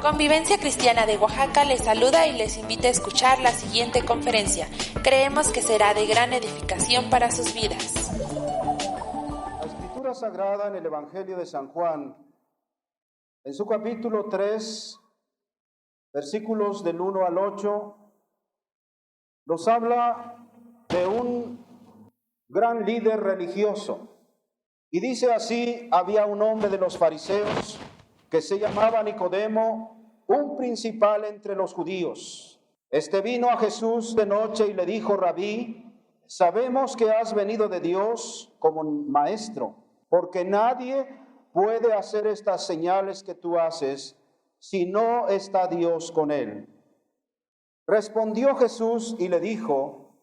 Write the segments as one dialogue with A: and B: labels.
A: Convivencia Cristiana de Oaxaca les saluda y les invita a escuchar la siguiente conferencia. Creemos que será de gran edificación para sus vidas.
B: La Escritura Sagrada en el Evangelio de San Juan, en su capítulo 3, versículos del 1 al 8, nos habla de un gran líder religioso. Y dice así: había un hombre de los fariseos que se llamaba Nicodemo, un principal entre los judíos. Este vino a Jesús de noche y le dijo: Rabí, sabemos que has venido de Dios como maestro, porque nadie puede hacer estas señales que tú haces si no está Dios con él. Respondió Jesús y le dijo: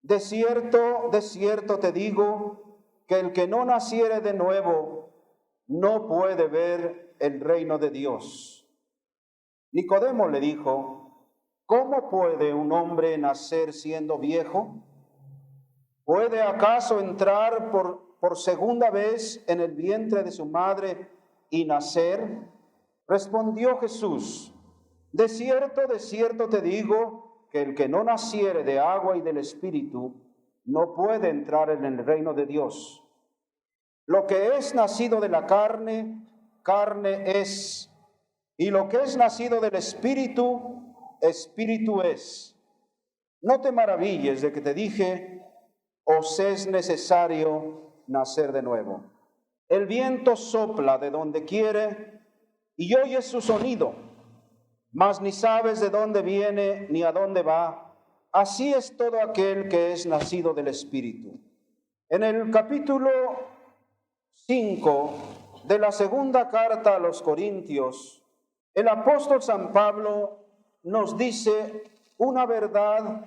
B: de cierto te digo, que el que no naciere de nuevo no puede ver el reino de Dios. Nicodemo le dijo: ¿cómo puede un hombre nacer siendo viejo? ¿Puede acaso entrar por segunda vez en el vientre de su madre y nacer? Respondió Jesús: de cierto te digo, que el que no naciere de agua y del Espíritu no puede entrar en el reino de Dios. Lo que es nacido de la carne, carne es, y lo que es nacido del Espíritu, Espíritu es. No te maravilles de que te dije: os es necesario nacer de nuevo. El viento sopla de donde quiere y oyes su sonido, mas ni sabes de dónde viene ni a dónde va. Así es todo aquel que es nacido del Espíritu. En el capítulo 5 de la segunda carta a los Corintios, el apóstol San Pablo nos dice una verdad,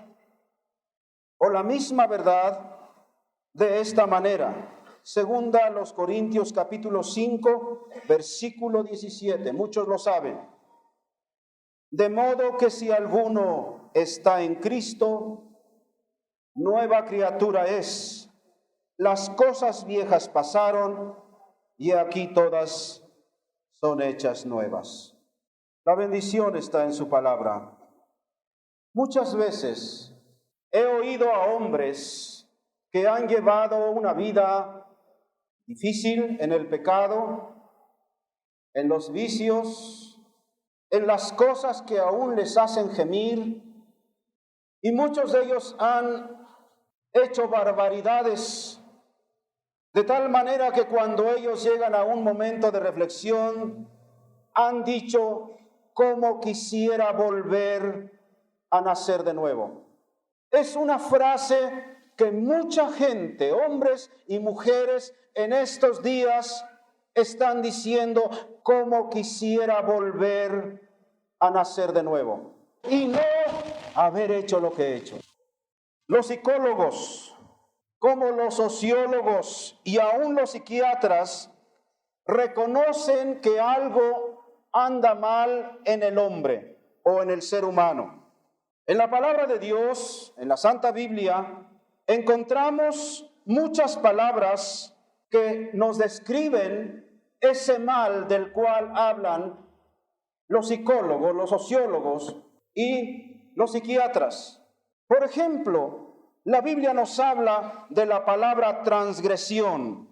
B: o la misma verdad, de esta manera. Segunda a los Corintios capítulo 5, versículo 17, muchos lo saben. De modo que si alguno está en Cristo, nueva criatura es. Las cosas viejas pasaron y aquí todas son hechas nuevas. La bendición está en su palabra. Muchas veces he oído a hombres que han llevado una vida difícil en el pecado, en los vicios, en las cosas que aún les hacen gemir, y muchos de ellos han hecho barbaridades, de tal manera que cuando ellos llegan a un momento de reflexión, han dicho: ¿cómo quisiera volver a nacer de nuevo? Es una frase que mucha gente, hombres y mujeres, en estos días están diciendo: ¿cómo quisiera volver a nacer de nuevo? Y no haber hecho lo que he hecho. Los psicólogos, como los sociólogos y aún los psiquiatras, reconocen que algo anda mal en el hombre o en el ser humano. En la palabra de Dios, en la Santa Biblia, encontramos muchas palabras que nos describen ese mal del cual hablan los psicólogos, los sociólogos y los psiquiatras. Por ejemplo, la Biblia nos habla de la palabra transgresión.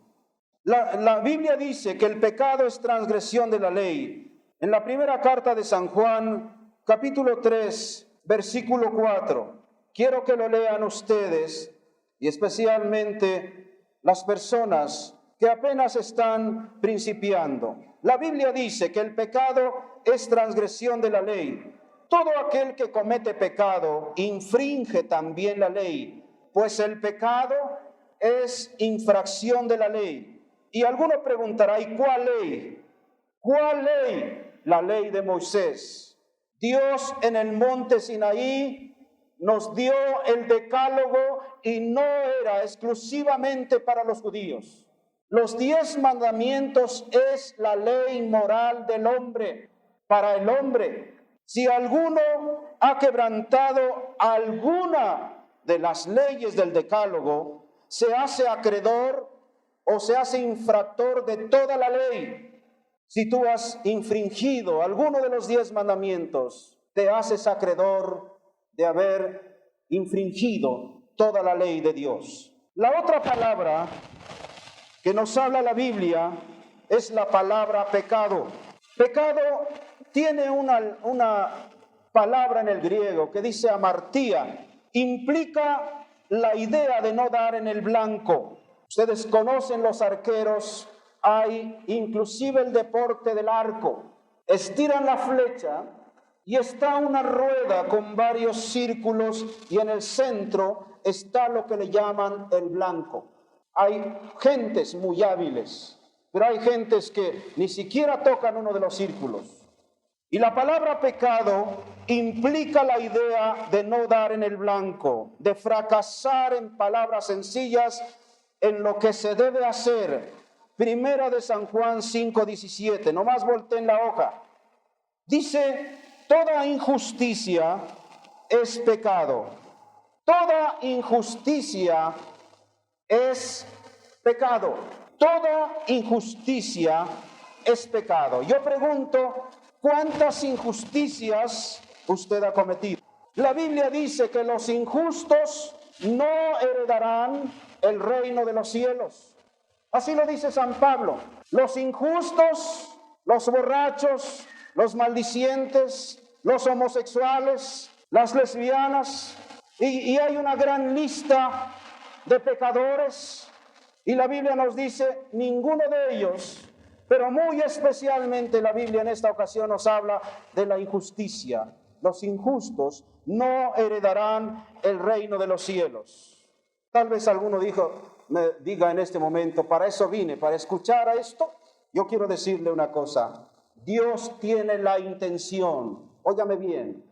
B: La Biblia dice que el pecado es transgresión de la ley. En la primera carta de San Juan, capítulo 3, versículo 4. Quiero que lo lean ustedes, y especialmente las personas que apenas están principiando. La Biblia dice que el pecado es transgresión de la ley. Todo aquel que comete pecado infringe también la ley, pues el pecado es infracción de la ley. Y alguno preguntará: ¿y cuál ley? ¿Cuál ley? La ley de Moisés. Dios en el monte Sinaí nos dio el decálogo y no era exclusivamente para los judíos. Los 10 mandamientos es la ley moral del hombre, para el hombre. Si alguno ha quebrantado alguna de las leyes del decálogo, se hace acreedor o se hace infractor de toda la ley. Si tú has infringido alguno de los 10 mandamientos, te haces acreedor de haber infringido toda la ley de Dios. La otra palabra que nos habla la Biblia es la palabra pecado. Pecado tiene una palabra en el griego que dice amartía. Implica la idea de no dar en el blanco. Ustedes conocen los arqueros, hay inclusive el deporte del arco. Estiran la flecha y está una rueda con varios círculos y en el centro está lo que le llaman el blanco. Hay gentes muy hábiles, pero hay gentes que ni siquiera tocan uno de los círculos. Y la palabra pecado implica la idea de no dar en el blanco, de fracasar en palabras sencillas en lo que se debe hacer. Primera de San Juan 5:17, nomás volteen la hoja. Dice, toda injusticia es pecado. Toda injusticia es pecado. Toda injusticia es pecado. Yo pregunto, ¿cuántas injusticias usted ha cometido? La Biblia dice que los injustos no heredarán el reino de los cielos. Así lo dice San Pablo. Los injustos, los borrachos, los maldicientes, los homosexuales, las lesbianas, y hay una gran lista de pecadores, y la Biblia nos dice, ninguno de ellos, pero muy especialmente la Biblia en esta ocasión nos habla de la injusticia. Los injustos no heredarán el reino de los cielos. Tal vez alguno me diga en este momento, para eso vine, para escuchar a esto. Yo quiero decirle una cosa, Dios tiene la intención, óigame bien,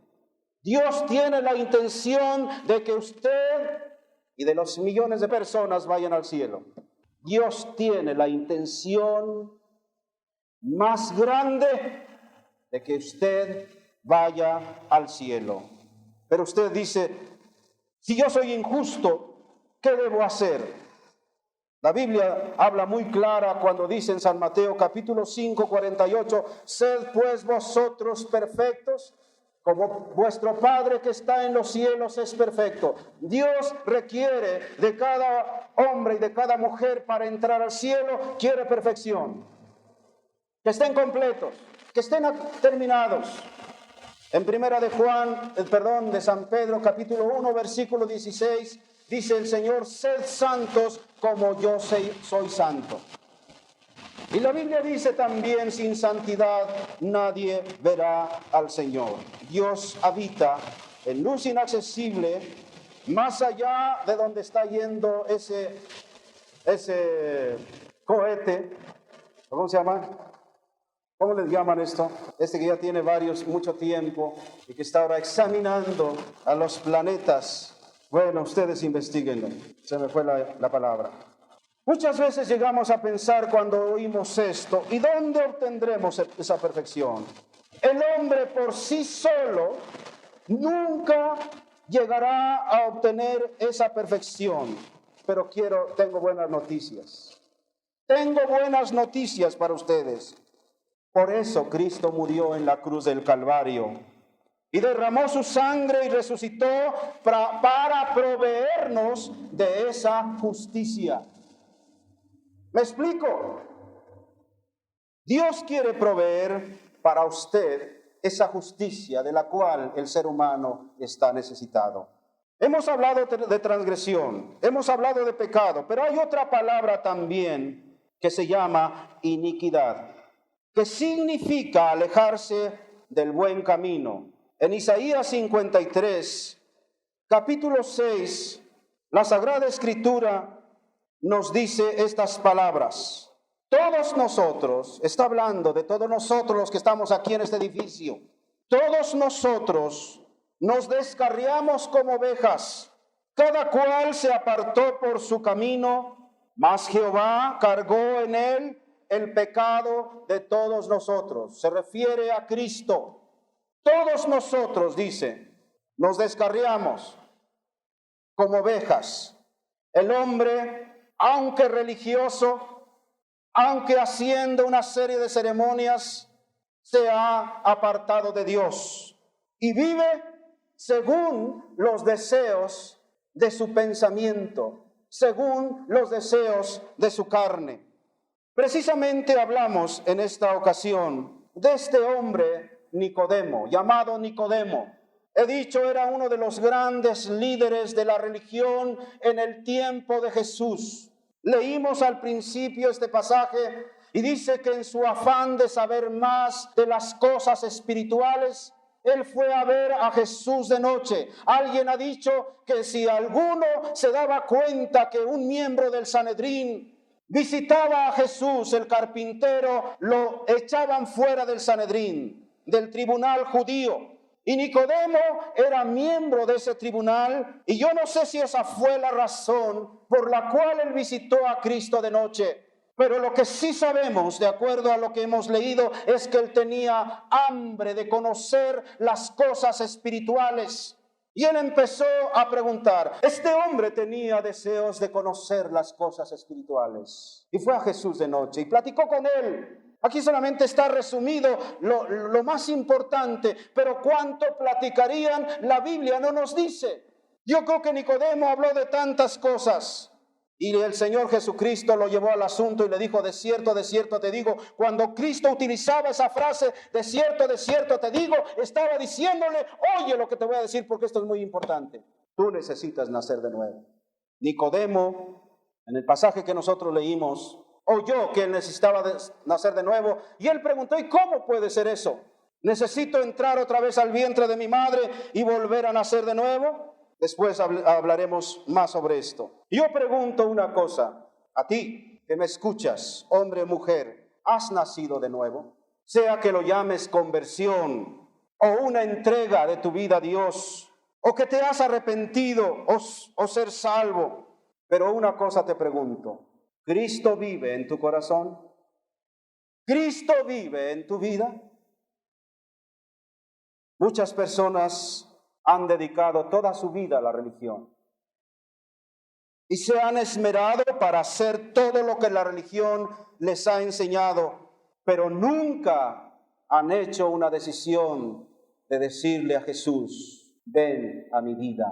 B: Dios tiene la intención de que usted y de los millones de personas vayan al cielo. Dios tiene la intención más grande de que usted vaya al cielo. Pero usted dice, si yo soy injusto, ¿qué debo hacer? La Biblia habla muy clara cuando dice en San Mateo capítulo 5, 48, sed pues vosotros perfectos, como vuestro Padre que está en los cielos es perfecto. Dios requiere de cada hombre y de cada mujer para entrar al cielo, quiere perfección. Que estén completos, que estén terminados. En primera de San Pedro, capítulo 1, versículo 16, dice el Señor, sed santos como yo soy santo. Y la Biblia dice también, sin santidad nadie verá al Señor. Dios habita en luz inaccesible, más allá de donde está yendo ese cohete, ¿cómo se llama? ¿Cómo le llaman esto? Este que ya tiene mucho tiempo y que está ahora examinando a los planetas. Bueno, ustedes investiguenlo. Se me fue la palabra. Muchas veces llegamos a pensar cuando oímos esto, ¿y dónde obtendremos esa perfección? El hombre por sí solo nunca llegará a obtener esa perfección. Pero tengo buenas noticias. Tengo buenas noticias para ustedes. Por eso Cristo murió en la cruz del Calvario y derramó su sangre y resucitó para proveernos de esa justicia. ¿Me explico? Dios quiere proveer para usted esa justicia de la cual el ser humano está necesitado. Hemos hablado de transgresión, hemos hablado de pecado, pero hay otra palabra también que se llama iniquidad, que significa alejarse del buen camino. En Isaías 53, capítulo 6, la Sagrada Escritura nos dice estas palabras. Todos nosotros, está hablando de todos nosotros los que estamos aquí en este edificio, todos nosotros nos descarriamos como ovejas, cada cual se apartó por su camino, mas Jehová cargó en él el pecado de todos nosotros. Se refiere a Cristo. Todos nosotros, dice, nos descarriamos como ovejas. El hombre, aunque religioso, aunque haciendo una serie de ceremonias, se ha apartado de Dios y vive según los deseos de su pensamiento, según los deseos de su carne. Precisamente hablamos en esta ocasión de este hombre Nicodemo, llamado Nicodemo. He dicho, era uno de los grandes líderes de la religión en el tiempo de Jesús. Leímos al principio este pasaje y dice que en su afán de saber más de las cosas espirituales, él fue a ver a Jesús de noche. Alguien ha dicho que si alguno se daba cuenta que un miembro del Sanedrín visitaba a Jesús, el carpintero, lo echaban fuera del Sanedrín, del tribunal judío. Y Nicodemo era miembro de ese tribunal, y yo no sé si esa fue la razón por la cual él visitó a Cristo de noche. Pero lo que sí sabemos, de acuerdo a lo que hemos leído, es que él tenía hambre de conocer las cosas espirituales. Y él empezó a preguntar. Este hombre tenía deseos de conocer las cosas espirituales. Y fue a Jesús de noche y platicó con él. Aquí solamente está resumido lo más importante, pero cuánto platicarían, la Biblia no nos dice. Yo creo que Nicodemo habló de tantas cosas. Y el Señor Jesucristo lo llevó al asunto y le dijo, de cierto te digo. Cuando Cristo utilizaba esa frase, de cierto te digo, estaba diciéndole, oye lo que te voy a decir porque esto es muy importante. Tú necesitas nacer de nuevo. Nicodemo, en el pasaje que nosotros leímos, oyó que él necesitaba nacer de nuevo. Y él preguntó, ¿y cómo puede ser eso? ¿Necesito entrar otra vez al vientre de mi madre y volver a nacer de nuevo? Después hablaremos más sobre esto. Yo pregunto una cosa, a ti que me escuchas, hombre o mujer, ¿has nacido de nuevo? Sea que lo llames conversión o una entrega de tu vida a Dios, o que te has arrepentido o ser salvo. Pero una cosa te pregunto, ¿Cristo vive en tu corazón? ¿Cristo vive en tu vida? Muchas personas han dedicado toda su vida a la religión y se han esmerado para hacer todo lo que la religión les ha enseñado, pero nunca han hecho una decisión de decirle a Jesús, ven a mi vida,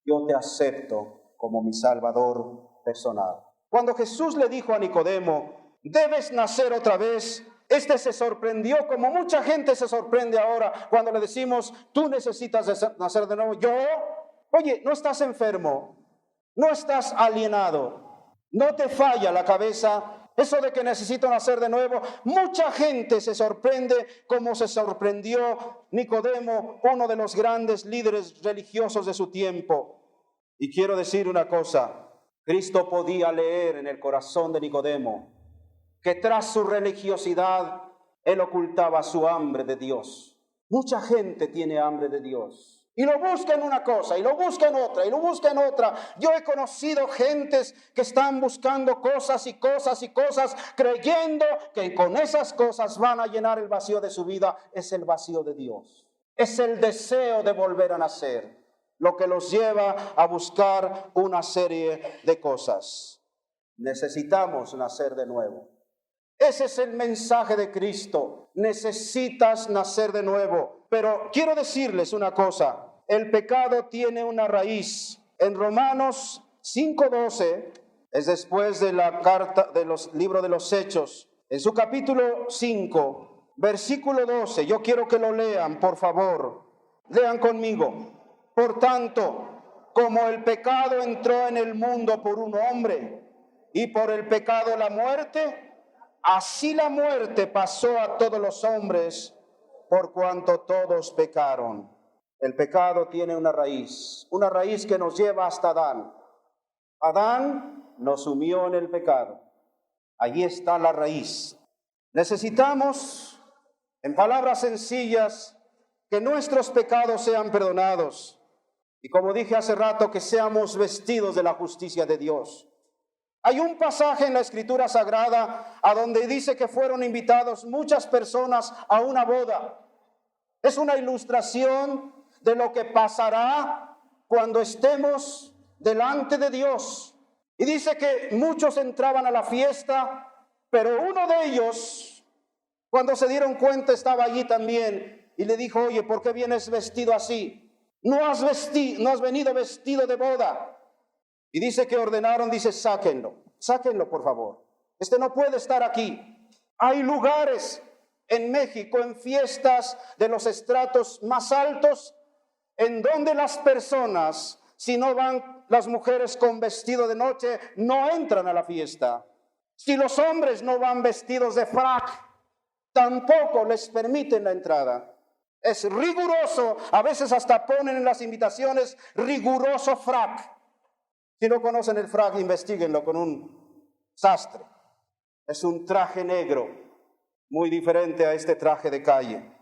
B: yo te acepto como mi Salvador personal. Cuando Jesús le dijo a Nicodemo, debes nacer otra vez, este se sorprendió, como mucha gente se sorprende ahora cuando le decimos, tú necesitas nacer de nuevo. Oye, no estás enfermo, no estás alienado, no te falla la cabeza, eso de que necesito nacer de nuevo. Mucha gente se sorprende como se sorprendió Nicodemo, uno de los grandes líderes religiosos de su tiempo. Y quiero decir una cosa, Cristo podía leer en el corazón de Nicodemo que tras su religiosidad, él ocultaba su hambre de Dios. Mucha gente tiene hambre de Dios. Y lo busca en una cosa, y lo busca en otra, y lo busca en otra. Yo he conocido gentes que están buscando cosas y cosas y cosas, creyendo que con esas cosas van a llenar el vacío de su vida. Es el vacío de Dios. Es el deseo de volver a nacer lo que los lleva a buscar una serie de cosas. Necesitamos nacer de nuevo. Ese es el mensaje de Cristo. Necesitas nacer de nuevo. Pero quiero decirles una cosa. El pecado tiene una raíz. En Romanos 5:12, es después de la carta de los libros de los Hechos, en su capítulo 5, versículo 12. Yo quiero que lo lean, por favor. Lean conmigo. Por tanto, como el pecado entró en el mundo por un hombre, y por el pecado la muerte, así la muerte pasó a todos los hombres, por cuanto todos pecaron. El pecado tiene una raíz que nos lleva hasta Adán. Adán nos sumió en el pecado. Allí está la raíz. Necesitamos, en palabras sencillas, que nuestros pecados sean perdonados. Y como dije hace rato, que seamos vestidos de la justicia de Dios. Hay un pasaje en la Escritura Sagrada a donde dice que fueron invitados muchas personas a una boda. Es una ilustración de lo que pasará cuando estemos delante de Dios. Y dice que muchos entraban a la fiesta Pero uno de ellos, cuando se dieron cuenta, estaba allí también y le dijo, oye, ¿por qué vienes vestido así? No has venido vestido de boda. Y dice que ordenaron, dice, sáquenlo por favor. Este no puede estar aquí. Hay lugares en México, en fiestas de los estratos más altos, en donde las personas, si no van las mujeres con vestido de noche, no entran a la fiesta. Si los hombres no van vestidos de frac, tampoco les permiten la entrada. Es riguroso, a veces hasta ponen en las invitaciones riguroso frac. Si no conocen el frac, investíguenlo con un sastre. Es un traje negro, muy diferente a este traje de calle.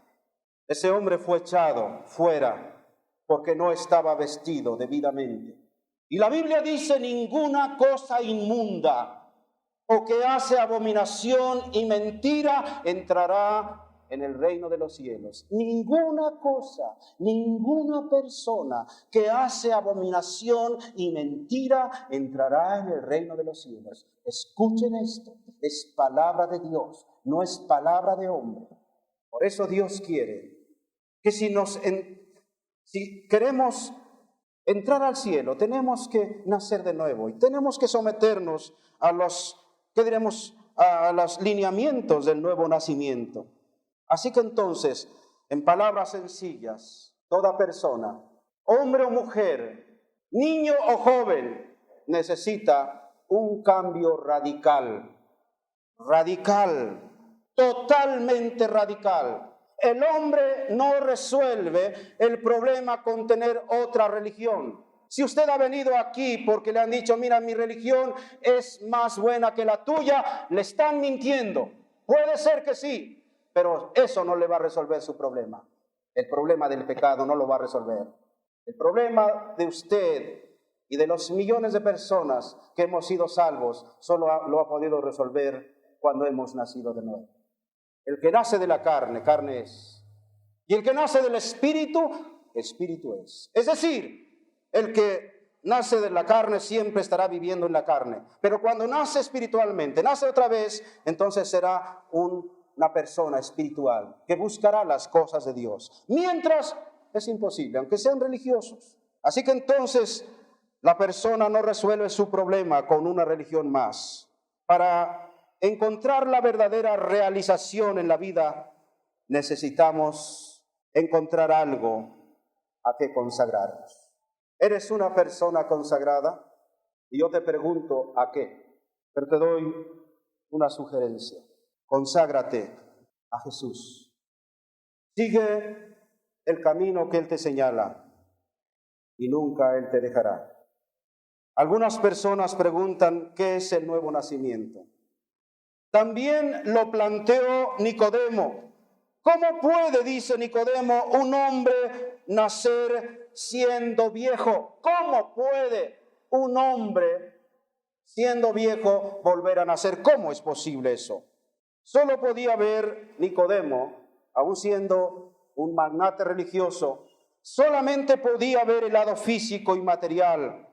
B: Ese hombre fue echado fuera porque no estaba vestido debidamente. Y la Biblia dice, ninguna cosa inmunda o que hace abominación y mentira entrará en el reino de los cielos. Ninguna cosa, ninguna persona que hace abominación y mentira entrará en el reino de los cielos. Escuchen esto, es palabra de Dios, no es palabra de hombre. Por eso Dios quiere que si queremos entrar al cielo, tenemos que nacer de nuevo y tenemos que someternos a los lineamientos del nuevo nacimiento. Así que entonces, en palabras sencillas, toda persona, hombre o mujer, niño o joven, necesita un cambio radical, totalmente radical. El hombre no resuelve el problema con tener otra religión. Si usted ha venido aquí porque le han dicho, mira, mi religión es más buena que la tuya, le están mintiendo. Puede ser que sí, pero eso no le va a resolver su problema. El problema del pecado no lo va a resolver. El problema de usted y de los millones de personas que hemos sido salvos, solo lo ha podido resolver cuando hemos nacido de nuevo. El que nace de la carne, carne es. Y el que nace del espíritu, espíritu es. Es decir, el que nace de la carne siempre estará viviendo en la carne. Pero cuando nace espiritualmente, nace otra vez, entonces será una persona espiritual que buscará las cosas de Dios. Mientras es imposible, aunque sean religiosos. Así que entonces la persona no resuelve su problema con una religión más. Para encontrar la verdadera realización en la vida, necesitamos encontrar algo a que consagrarnos. ¿Eres una persona consagrada? Y yo te pregunto, ¿a qué? Pero te doy una sugerencia. Conságrate a Jesús. Sigue el camino que Él te señala y nunca Él te dejará. Algunas personas preguntan, ¿qué es el nuevo nacimiento? También lo planteó Nicodemo. ¿Cómo puede, dice Nicodemo, un hombre nacer siendo viejo? ¿Cómo puede un hombre siendo viejo volver a nacer? ¿Cómo es posible eso? Solo podía ver Nicodemo, aun siendo un magnate religioso, solamente podía ver el lado físico y material.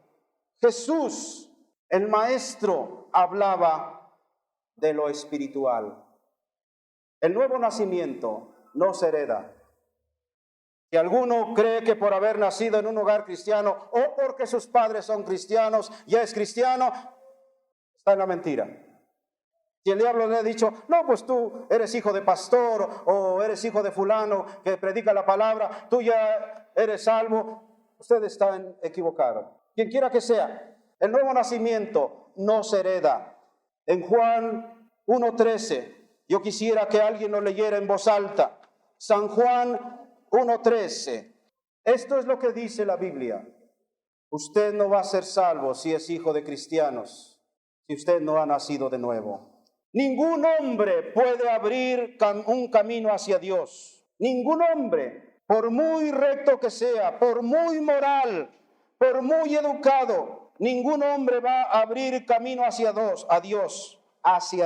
B: Jesús, el maestro, hablaba de lo espiritual. El nuevo nacimiento no se hereda. Si alguno cree que por haber nacido en un hogar cristiano o porque sus padres son cristianos, ya es cristiano, está en la mentira. Si el diablo le ha dicho, no, pues tú eres hijo de pastor o eres hijo de fulano que predica la palabra, tú ya eres salvo, usted está equivocado. Quien quiera que sea, el nuevo nacimiento no se hereda. En Juan 1:13, yo quisiera que alguien lo leyera en voz alta. San Juan 1:13. Esto es lo que dice la Biblia. Usted no va a ser salvo si es hijo de cristianos, si usted no ha nacido de nuevo. Ningún hombre puede abrir un camino hacia Dios. Ningún hombre, por muy recto que sea, por muy moral, por muy educado, ningún hombre va a abrir camino hacia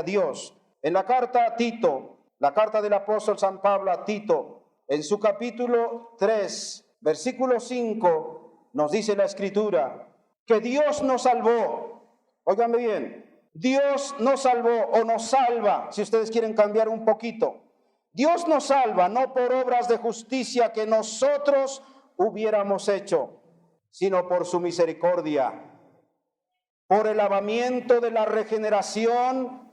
B: Dios. En la carta a Tito, la carta del apóstol San Pablo a Tito, en su capítulo 3, versículo 5, nos dice la Escritura que Dios nos salvó. Óigame bien, Dios nos salvó o nos salva, si ustedes quieren cambiar un poquito. Dios nos salva no por obras de justicia que nosotros hubiéramos hecho, sino por su misericordia, por el lavamiento de la regeneración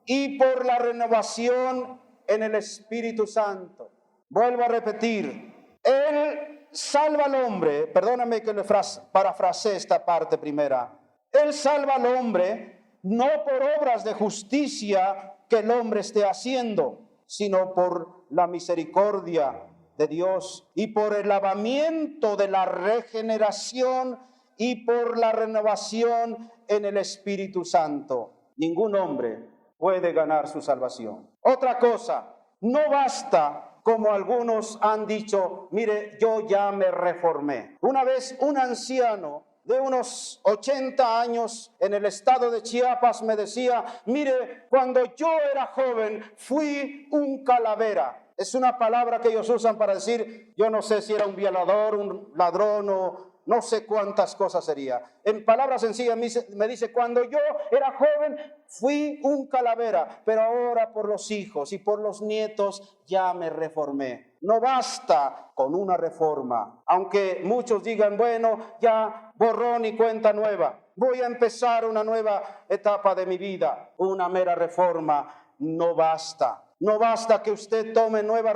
B: y por la renovación en el Espíritu Santo. Vuelvo a repetir, Él salva al hombre, perdóname que le parafraseé esta parte primera. Él salva al hombre no por obras de justicia que el hombre esté haciendo, sino por la misericordia de Dios y por el lavamiento de la regeneración y por la renovación en el Espíritu Santo. Ningún hombre puede ganar su salvación. Otra cosa, no basta, como algunos han dicho, mire, yo ya me reformé. Una vez un anciano de unos 80 años en el estado de Chiapas me decía, mire, cuando yo era joven fui un calavera. Es una palabra que ellos usan para decir, yo no sé si era un violador, un ladrón o no sé cuántas cosas sería. En palabras sencillas me dice, cuando yo era joven fui un calavera, pero ahora por los hijos y por los nietos ya me reformé. No basta con una reforma, aunque muchos digan, bueno, ya borrón y cuenta nueva. Voy a empezar una nueva etapa de mi vida. Una mera reforma no basta. No basta que usted tome nuevas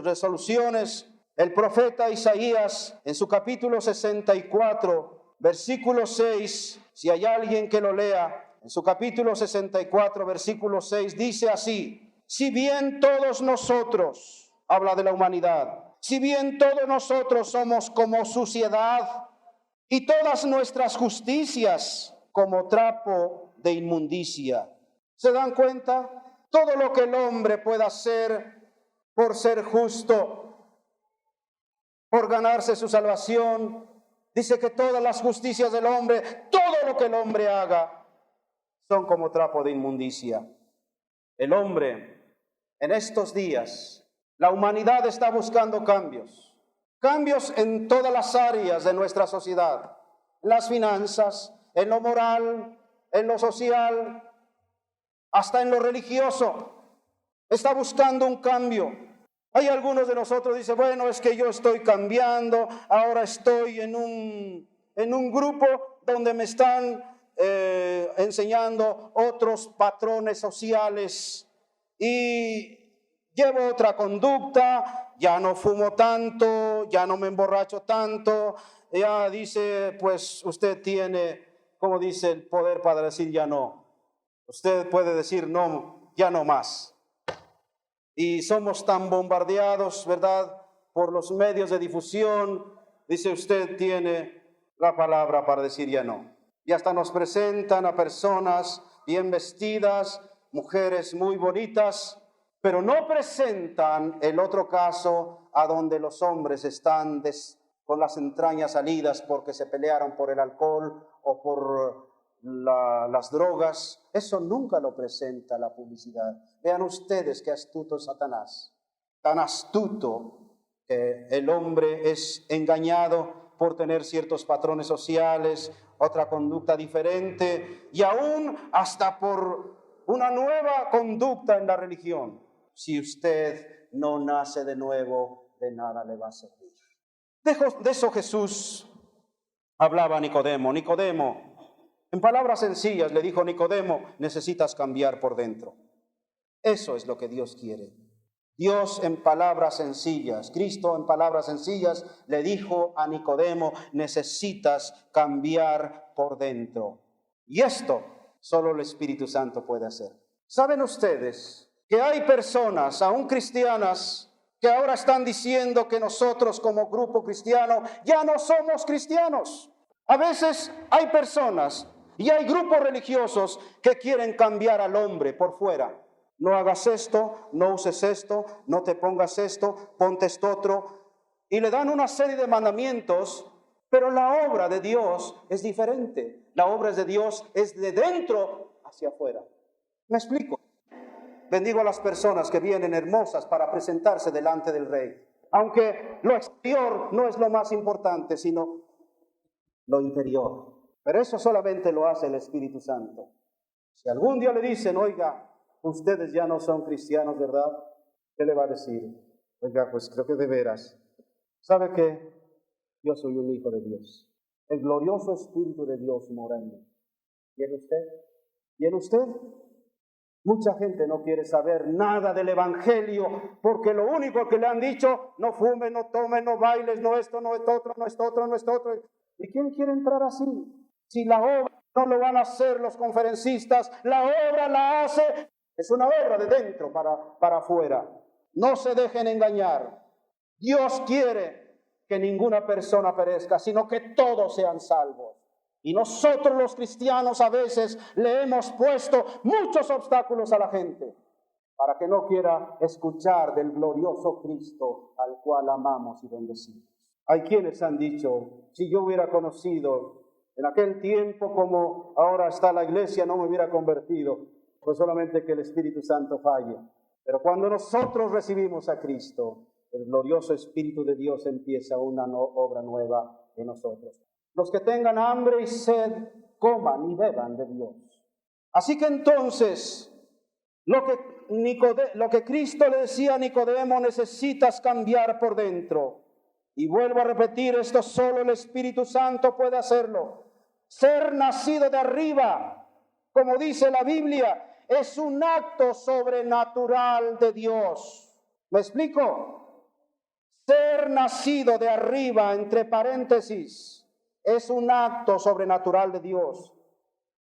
B: resoluciones. El profeta Isaías, en su capítulo 64, versículo 6, si hay alguien que lo lea, en su capítulo 64, versículo 6, dice así, si bien todos nosotros, habla de la humanidad, si bien todos nosotros somos como suciedad y todas nuestras justicias como trapo de inmundicia. ¿Se dan cuenta? Todo lo que el hombre pueda hacer por ser justo, por ganarse su salvación, dice que todas las justicias del hombre, todo lo que el hombre haga, son como trapo de inmundicia. El hombre, en estos días, la humanidad está buscando cambios en todas las áreas de nuestra sociedad, en las finanzas, en lo moral, en lo social, hasta en lo religioso. Está buscando un cambio. Hay algunos de nosotros que dicen, bueno, es que yo estoy cambiando, ahora estoy en un grupo donde me están enseñando otros patrones sociales y llevo otra conducta, ya no fumo tanto, ya no me emborracho tanto, ya dice, pues usted tiene, como dice, el poder para decir ya no. Usted puede decir no, ya no más. Y somos tan bombardeados, ¿verdad?, por los medios de difusión. Dice, usted tiene la palabra para decir ya no. Y hasta nos presentan a personas bien vestidas, mujeres muy bonitas, pero no presentan el otro caso a donde los hombres están con las entrañas salidas porque se pelearon por el alcohol o por las drogas. Eso nunca lo presenta la publicidad. Vean ustedes qué astuto es Satanás, tan astuto que el hombre es engañado por tener ciertos patrones sociales, otra conducta diferente y aún hasta por una nueva conducta en la religión. Si usted no nace de nuevo, de nada le va a servir. De eso Jesús hablaba a Nicodemo. Nicodemo, en palabras sencillas, le dijo Nicodemo, necesitas cambiar por dentro. Eso es lo que Dios quiere. Dios en palabras sencillas, Cristo en palabras sencillas, le dijo a Nicodemo, necesitas cambiar por dentro. Y esto solo el Espíritu Santo puede hacer. ¿Saben ustedes que hay personas, aún cristianas, que ahora están diciendo que nosotros como grupo cristiano ya no somos cristianos? A veces hay personas y hay grupos religiosos que quieren cambiar al hombre por fuera. No hagas esto, no uses esto, no te pongas esto, ponte esto otro. Y le dan una serie de mandamientos, pero la obra de Dios es diferente. La obra de Dios es de dentro hacia afuera. ¿Me explico? Bendigo a las personas que vienen hermosas para presentarse delante del Rey. Aunque lo exterior no es lo más importante, sino lo interior. Pero eso solamente lo hace el Espíritu Santo. Si algún día le dicen, oiga, ustedes ya no son cristianos, ¿verdad? ¿Qué le va a decir? Oiga, pues creo que de veras. ¿Sabe qué? Yo soy un hijo de Dios. El glorioso Espíritu de Dios mora en mí. ¿Y en usted? ¿Y en usted? Mucha gente no quiere saber nada del Evangelio, porque lo único que le han dicho, no fumes, no tomes, no bailes, no esto, no esto otro, no esto otro, no esto otro. ¿Y quién quiere entrar así? Si la obra no lo van a hacer los conferencistas, la obra la hace, es una obra de dentro para afuera. No se dejen engañar. Dios quiere que ninguna persona perezca, sino que todos sean salvos. Y nosotros los cristianos a veces le hemos puesto muchos obstáculos a la gente para que no quiera escuchar del glorioso Cristo al cual amamos y bendecimos. Hay quienes han dicho, si yo hubiera conocido en aquel tiempo como ahora está la iglesia, no me hubiera convertido, pues solamente que el Espíritu Santo falle. Pero cuando nosotros recibimos a Cristo, el glorioso Espíritu de Dios empieza una obra nueva en nosotros. Los que tengan hambre y sed, coman y beban de Dios. Así que entonces, lo que Cristo le decía a Nicodemo, necesitas cambiar por dentro. Y vuelvo a repetir, esto solo el Espíritu Santo puede hacerlo. Ser nacido de arriba, como dice la Biblia, es un acto sobrenatural de Dios. ¿Me explico? Ser nacido de arriba, entre paréntesis, es un acto sobrenatural de Dios.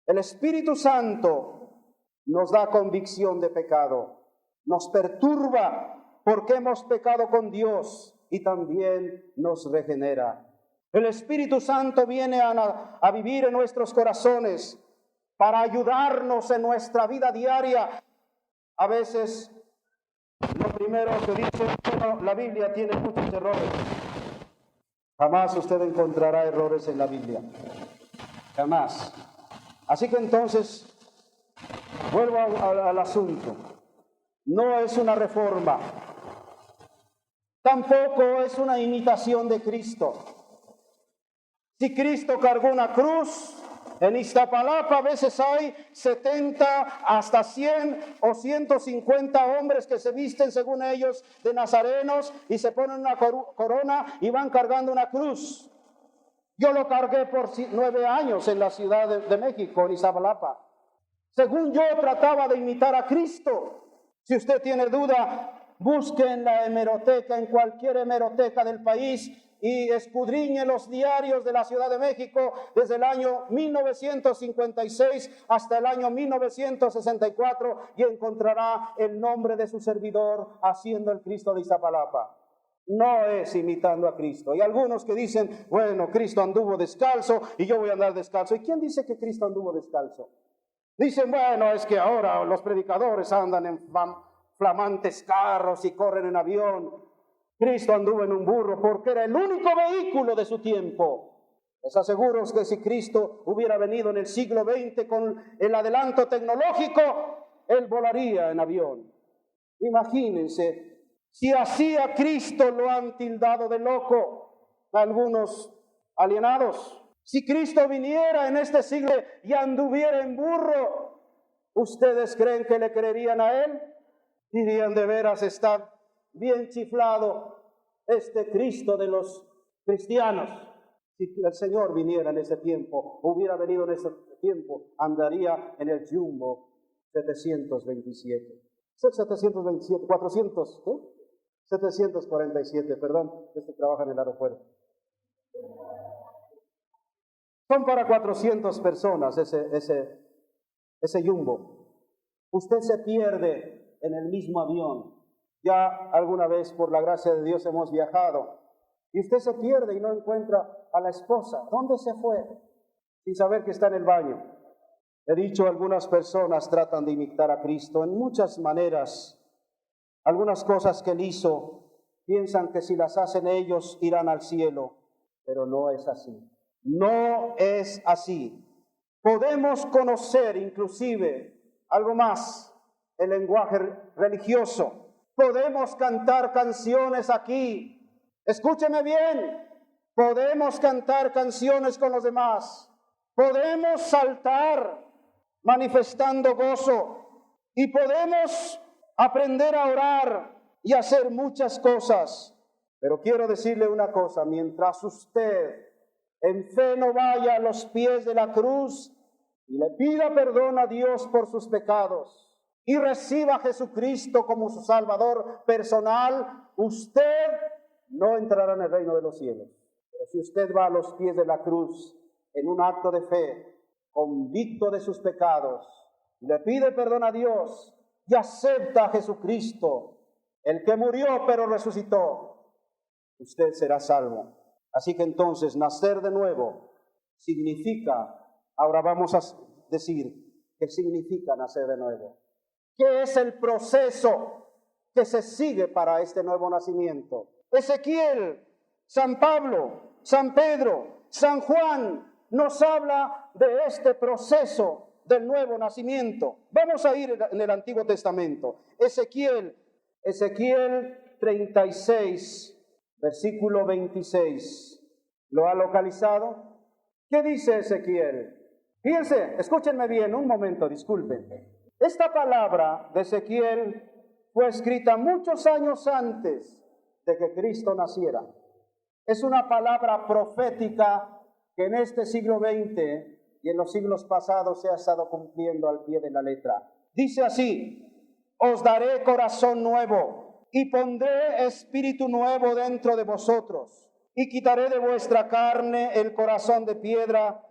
B: El Espíritu Santo nos da convicción de pecado, nos perturba porque hemos pecado con Dios y también nos regenera. El Espíritu Santo viene a vivir en nuestros corazones para ayudarnos en nuestra vida diaria. A veces lo primero que dice, bueno, la Biblia tiene muchos errores. Jamás usted encontrará errores en la Biblia. Jamás. Así que entonces, vuelvo al asunto. No es una reforma. Tampoco es una imitación de Cristo. Si Cristo cargó una cruz, en Iztapalapa a veces hay 70 hasta 100 o 150 hombres que se visten según ellos de nazarenos y se ponen una corona y van cargando una cruz. Yo lo cargué por 9 años en la Ciudad de México, en Iztapalapa. Según yo trataba de imitar a Cristo. Si usted tiene duda, busque en la hemeroteca, en cualquier hemeroteca del país, y escudriñe los diarios de la Ciudad de México desde el año 1956 hasta el año 1964 y encontrará el nombre de su servidor haciendo el Cristo de Iztapalapa. No es imitando a Cristo. Y algunos que dicen, bueno, Cristo anduvo descalzo y yo voy a andar descalzo. ¿Y quién dice que Cristo anduvo descalzo? Dicen, bueno, es que ahora los predicadores andan en flamantes carros y corren en avión. Cristo anduvo en un burro porque era el único vehículo de su tiempo. Les aseguro que si Cristo hubiera venido en el siglo XX con el adelanto tecnológico, Él volaría en avión. Imagínense, si así a Cristo lo han tildado de loco algunos alienados. Si Cristo viniera en este siglo y anduviera en burro, ¿ustedes creen que le creerían a Él? Dirían, de veras está bien chiflado este Cristo de los cristianos. Si el Señor viniera en ese tiempo, hubiera venido en ese tiempo, andaría en el Jumbo 727. 727, 400, ¿eh? 747, perdón, trabaja en el aeropuerto. Son para 400 personas ese Jumbo. Usted se pierde en el mismo avión. Ya alguna vez, por la gracia de Dios, hemos viajado. Y usted se pierde y no encuentra a la esposa. ¿Dónde se fue? Sin saber que está en el baño. He dicho, algunas personas tratan de imitar a Cristo en muchas maneras. Algunas cosas que Él hizo, piensan que si las hacen ellos irán al cielo. Pero no es así. No es así. Podemos conocer inclusive algo más, el lenguaje religioso. Podemos cantar canciones aquí. Escúcheme bien. Podemos cantar canciones con los demás. Podemos saltar. manifestando gozo. Y podemos aprender a orar y hacer muchas cosas. Pero quiero decirle una cosa, mientras usted en fe no vaya a los pies de la cruz y le pida perdón a Dios por sus pecados y reciba a Jesucristo como su Salvador personal, usted no entrará en el reino de los cielos. Pero si usted va a los pies de la cruz en un acto de fe, convicto de sus pecados, y le pide perdón a Dios y acepta a Jesucristo, el que murió pero resucitó, usted será salvo. Así que entonces nacer de nuevo significa, ahora vamos a decir qué significa nacer de nuevo. ¿Qué es el proceso que se sigue para este nuevo nacimiento? Ezequiel, San Pablo, San Pedro, San Juan nos habla de este proceso del nuevo nacimiento. Vamos a ir en el Antiguo Testamento. Ezequiel 36, versículo 26. ¿Lo ha localizado? ¿Qué dice Ezequiel? Fíjense, escúchenme bien, un momento, disculpen. Esta palabra de Ezequiel fue escrita muchos años antes de que Cristo naciera. Es una palabra profética que en este siglo XX y en los siglos pasados se ha estado cumpliendo al pie de la letra. Dice así: os daré corazón nuevo y pondré espíritu nuevo dentro de vosotros y quitaré de vuestra carne el corazón de piedra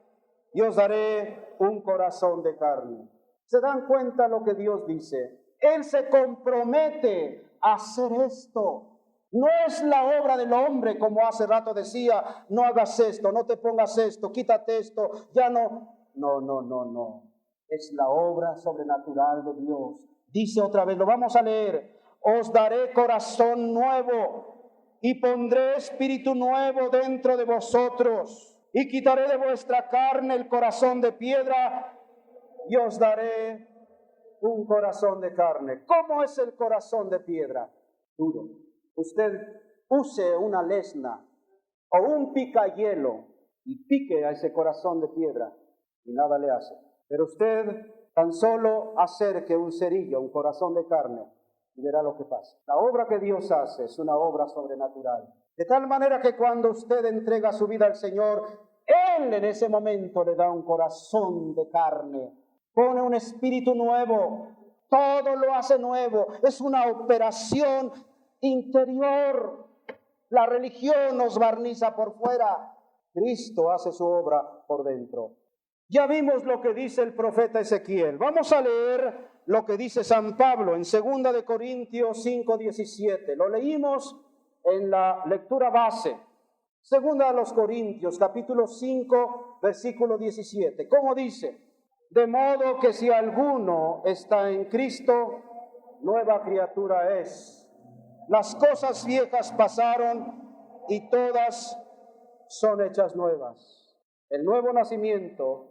B: y os daré un corazón de carne. ¿Se dan cuenta lo que Dios dice? Él se compromete a hacer esto. No es la obra del hombre, como hace rato decía, no hagas esto, no te pongas esto, quítate esto, ya no. No. Es la obra sobrenatural de Dios. Dice otra vez, lo vamos a leer: os daré corazón nuevo y pondré espíritu nuevo dentro de vosotros y quitaré de vuestra carne el corazón de piedra y os daré un corazón de carne. ¿Cómo es el corazón de piedra? Duro. Usted use una lesna o un picahielo y pique a ese corazón de piedra y nada le hace. Pero usted tan solo acerque un cerillo, un corazón de carne, y verá lo que pasa. La obra que Dios hace es una obra sobrenatural. De tal manera que cuando usted entrega su vida al Señor, Él en ese momento le da un corazón de carne, pone un espíritu nuevo, todo lo hace nuevo. Es una operación interior. La religión nos barniza por fuera, Cristo hace su obra por dentro. Ya vimos lo que dice el profeta Ezequiel. Vamos a leer lo que dice San Pablo en 2 de Corintios 5:17. Lo leímos en la lectura base. 2 de los Corintios, capítulo 5, versículo 17. ¿Cómo dice? De modo que si alguno está en Cristo, nueva criatura es. Las cosas viejas pasaron y todas son hechas nuevas. El nuevo nacimiento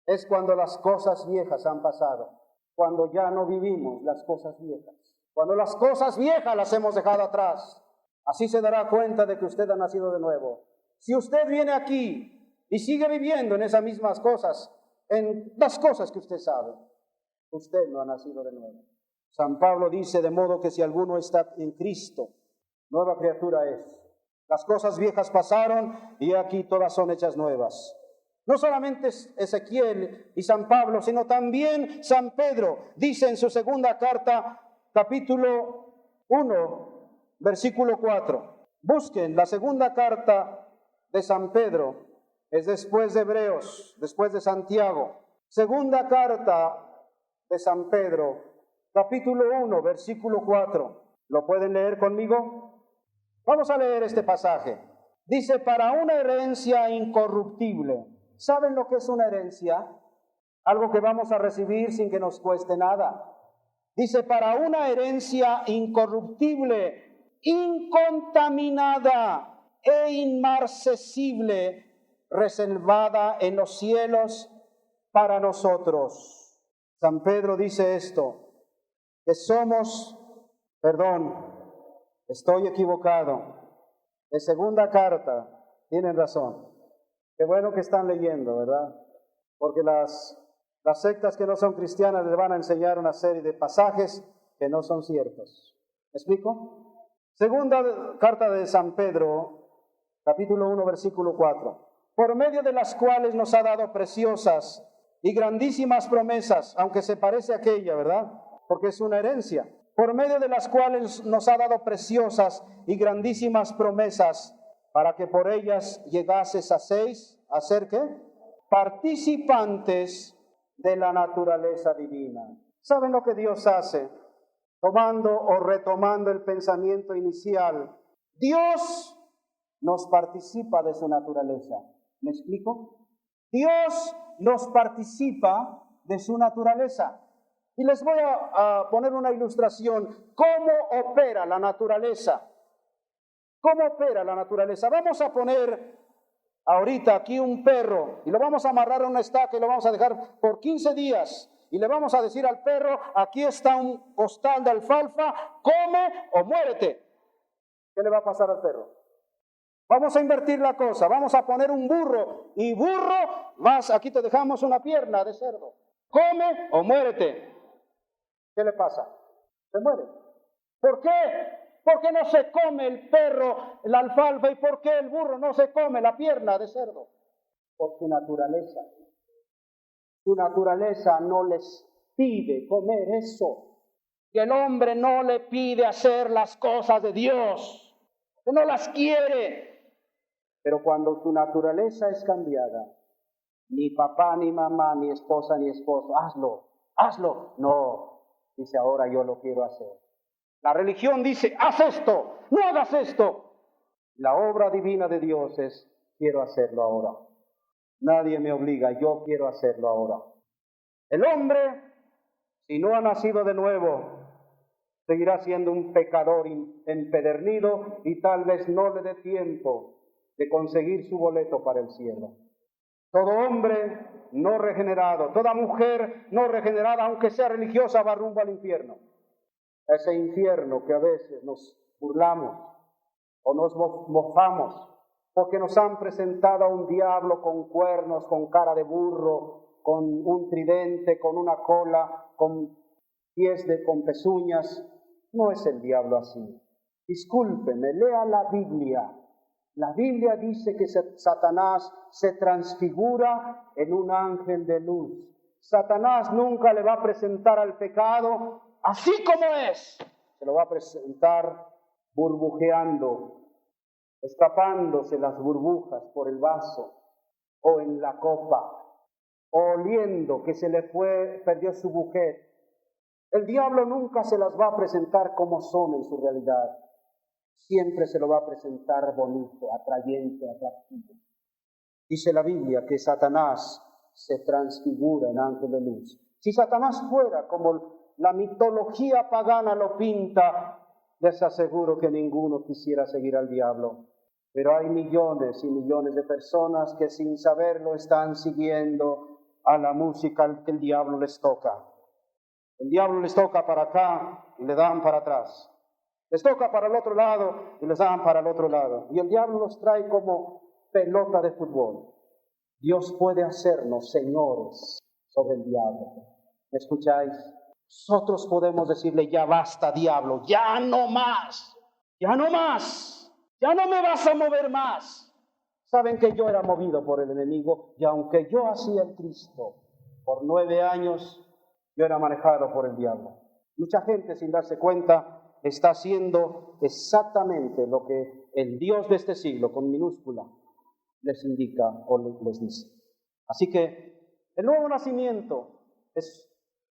B: es cuando las cosas viejas han pasado, cuando ya no vivimos las cosas viejas, cuando las cosas viejas las hemos dejado atrás. Así se dará cuenta de que usted ha nacido de nuevo. Si usted viene aquí y sigue viviendo en esas mismas cosas, en las cosas que usted sabe, usted no ha nacido de nuevo. San Pablo dice, de modo que si alguno está en Cristo, nueva criatura es. Las cosas viejas pasaron y aquí todas son hechas nuevas. No solamente Ezequiel y San Pablo, sino también San Pedro dice en su segunda carta, capítulo 1, versículo 4. Busquen la segunda carta de San Pedro, es después de Hebreos, después de Santiago. Segunda carta de San Pedro, capítulo 1, versículo 4. ¿Lo pueden leer conmigo? Vamos a leer este pasaje. Dice, para una herencia incorruptible. ¿Saben lo que es una herencia? Algo que vamos a recibir sin que nos cueste nada. Dice, para una herencia incorruptible, incontaminada e inmarcesible, reservada en los cielos para nosotros. San Pedro dice esto, que somos, estoy equivocado. Es segunda carta, tienen razón. Qué bueno que están leyendo, ¿verdad? Porque las Las sectas que no son cristianas les van a enseñar una serie de pasajes que no son ciertos. ¿Me explico? Segunda carta de San Pedro, capítulo 1, versículo 4. Por medio de las cuales nos ha dado preciosas y grandísimas promesas, aunque se parece a aquella, ¿verdad? Porque es una herencia. Por medio de las cuales nos ha dado preciosas y grandísimas promesas, para que por ellas llegases a ser ¿qué? Participantes de la naturaleza divina. ¿Saben lo que Dios hace? Tomando o retomando el pensamiento inicial, Dios nos participa de su naturaleza. ¿Me explico? Dios nos participa de su naturaleza. Y les voy a poner una ilustración. ¿Cómo opera la naturaleza? ¿Cómo opera la naturaleza? Vamos a poner ahorita aquí un perro y lo vamos a amarrar a una estaca y lo vamos a dejar por 15 días. Y le vamos a decir al perro, aquí está un costal de alfalfa, come o muérete. ¿Qué le va a pasar al perro? Vamos a invertir la cosa, vamos a poner un burro y burro, más aquí te dejamos una pierna de cerdo. Come o muérete. ¿Qué le pasa? Se muere. ¿Por qué? ¿Por qué no se come el perro la alfalfa y por qué el burro no se come la pierna de cerdo? Por su naturaleza. Su naturaleza no les pide comer eso. Y el hombre no le pide hacer las cosas de Dios. Que no las quiere. Pero cuando tu naturaleza es cambiada, ni papá, ni mamá, ni esposa, ni esposo, hazlo. No, dice ahora yo lo quiero hacer. La religión dice, haz esto, no hagas esto. La obra divina de Dios es, quiero hacerlo ahora. Nadie me obliga, yo quiero hacerlo ahora. El hombre, si no ha nacido de nuevo, seguirá siendo un pecador empedernido y tal vez no le dé tiempo de conseguir su boleto para el cielo. Todo hombre no regenerado, toda mujer no regenerada, aunque sea religiosa, va rumbo al infierno. Ese infierno que a veces nos burlamos o nos mofamos porque nos han presentado a un diablo con cuernos, con cara de burro, con un tridente, con una cola, con pies con pezuñas. No es el diablo así. Discúlpeme, lea la Biblia. La Biblia dice que Satanás se transfigura en un ángel de luz. Satanás nunca le va a presentar al pecado así como es. Se lo va a presentar burbujeando, escapándose las burbujas por el vaso o en la copa, oliendo que se le perdió su buquet. El diablo nunca se las va a presentar como son en su realidad. Siempre se lo va a presentar bonito, atrayente, atractivo. Dice la Biblia que Satanás se transfigura en ángel de luz. Si Satanás fuera como la mitología pagana lo pinta, les aseguro que ninguno quisiera seguir al diablo. Pero hay millones y millones de personas que sin saberlo están siguiendo a la música que el diablo les toca. El diablo les toca para acá y le dan para atrás. Les toca para el otro lado y les dan para el otro lado. Y el diablo los trae como pelota de fútbol. Dios puede hacernos señores sobre el diablo. ¿Me escucháis? Nosotros podemos decirle, ya basta, diablo, ya no más, ya no más, ya no me vas a mover más. Saben que yo era movido por el enemigo y aunque yo hacía el Cristo por 9 años, yo era manejado por el diablo. Mucha gente sin darse cuenta está haciendo exactamente lo que el Dios de este siglo, con minúscula, les indica o les dice. Así que el nuevo nacimiento es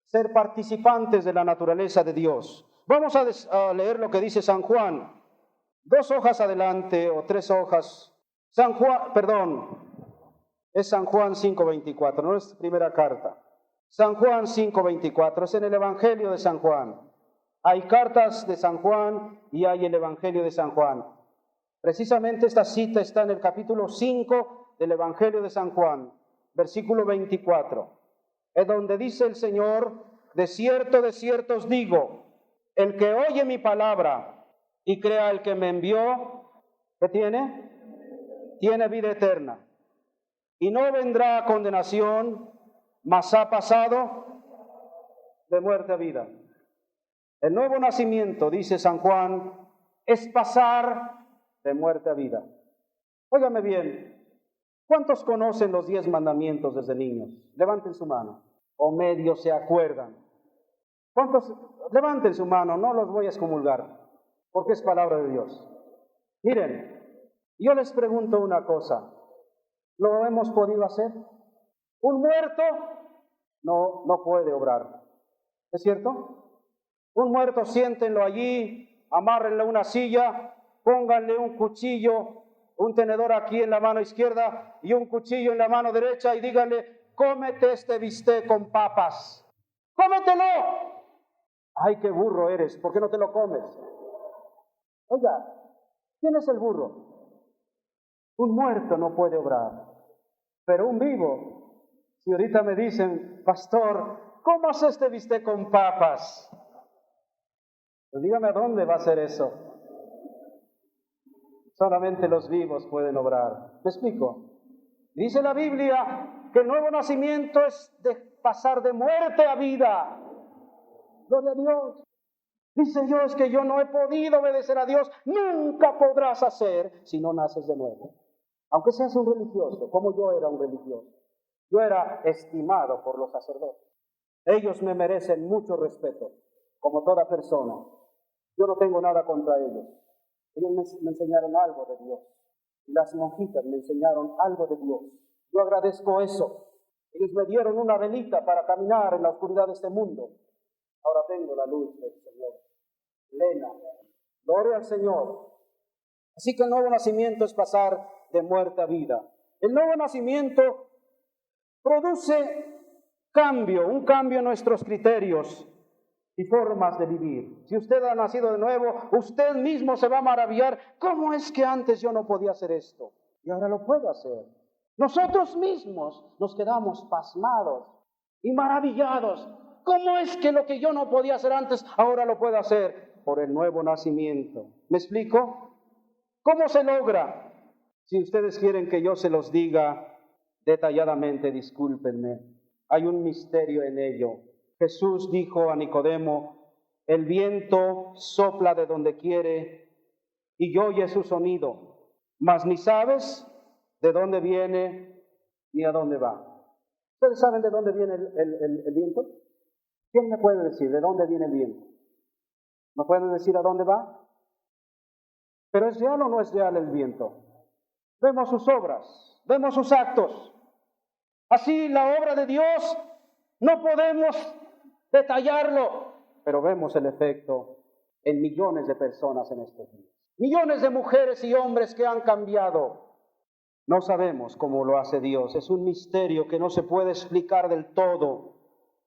B: ser participantes de la naturaleza de Dios. Vamos a leer lo que dice San Juan. 2 hojas adelante o 3 hojas. Es San Juan 5:24, no es primera carta. San Juan 5:24, es en el Evangelio de San Juan. Hay cartas de San Juan y hay el Evangelio de San Juan. Precisamente esta cita está en el capítulo 5 del Evangelio de San Juan, versículo 24. Es donde dice el Señor, de cierto os digo, el que oye mi palabra y crea al que me envió, ¿qué tiene? Tiene vida eterna. Y no vendrá a condenación, mas ha pasado de muerte a vida. El nuevo nacimiento, dice San Juan, es pasar de muerte a vida. Óigame bien, ¿cuántos conocen los 10 mandamientos desde niños? Levanten su mano, o medio se acuerdan. ¿Cuántos? Levanten su mano, no los voy a excomulgar, porque es palabra de Dios. Miren, yo les pregunto una cosa, ¿lo hemos podido hacer? Un muerto no puede obrar, ¿es cierto? Un muerto, siéntenlo allí, amárrenle una silla, pónganle un cuchillo, un tenedor aquí en la mano izquierda y un cuchillo en la mano derecha y díganle, cómete este bistec con papas, cómetelo. Ay, qué burro eres, ¿por qué no te lo comes? Oiga, ¿quién es el burro? Un muerto no puede obrar, pero un vivo. Si ahorita me dicen, pastor, ¿cómo hace este bistec con papas? Pues dígame, ¿a dónde va a ser eso? Solamente los vivos pueden obrar. ¿Me explico? Dice la Biblia que el nuevo nacimiento es de pasar de muerte a vida. Gloria a Dios. Dice yo, es que yo no he podido obedecer a Dios. Nunca podrás hacer si no naces de nuevo. Aunque seas un religioso, como yo era un religioso. Yo era estimado por los sacerdotes. Ellos me merecen mucho respeto, como toda persona. Yo no tengo nada contra ellos. Ellos me enseñaron algo de Dios. Y las monjitas me enseñaron algo de Dios. Yo agradezco eso. Ellos me dieron una velita para caminar en la oscuridad de este mundo. Ahora tengo la luz del Señor. Plena. Gloria al Señor. Así que el nuevo nacimiento es pasar de muerte a vida. El nuevo nacimiento produce cambio, un cambio en nuestros criterios y formas de vivir. Si usted ha nacido de nuevo, usted mismo se va a maravillar. ¿Cómo es que antes yo no podía hacer esto? Y ahora lo puedo hacer. Nosotros mismos nos quedamos pasmados y maravillados. ¿Cómo es que lo que yo no podía hacer antes, ahora lo puedo hacer? Por el nuevo nacimiento. ¿Me explico? ¿Cómo se logra? Si ustedes quieren que yo se los diga detalladamente, discúlpenme. Hay un misterio en ello. Jesús dijo a Nicodemo, el viento sopla de donde quiere y oye su sonido, mas ni sabes de dónde viene ni a dónde va. ¿Ustedes saben de dónde viene el viento? ¿Quién me puede decir de dónde viene el viento? ¿No puede decir a dónde va? ¿Pero es real o no es real el viento? Vemos sus obras, vemos sus actos. Así la obra de Dios no podemos detallarlo, pero vemos el efecto en millones de personas en estos días. Millones de mujeres y hombres que han cambiado. No sabemos cómo lo hace Dios. Es un misterio que no se puede explicar del todo.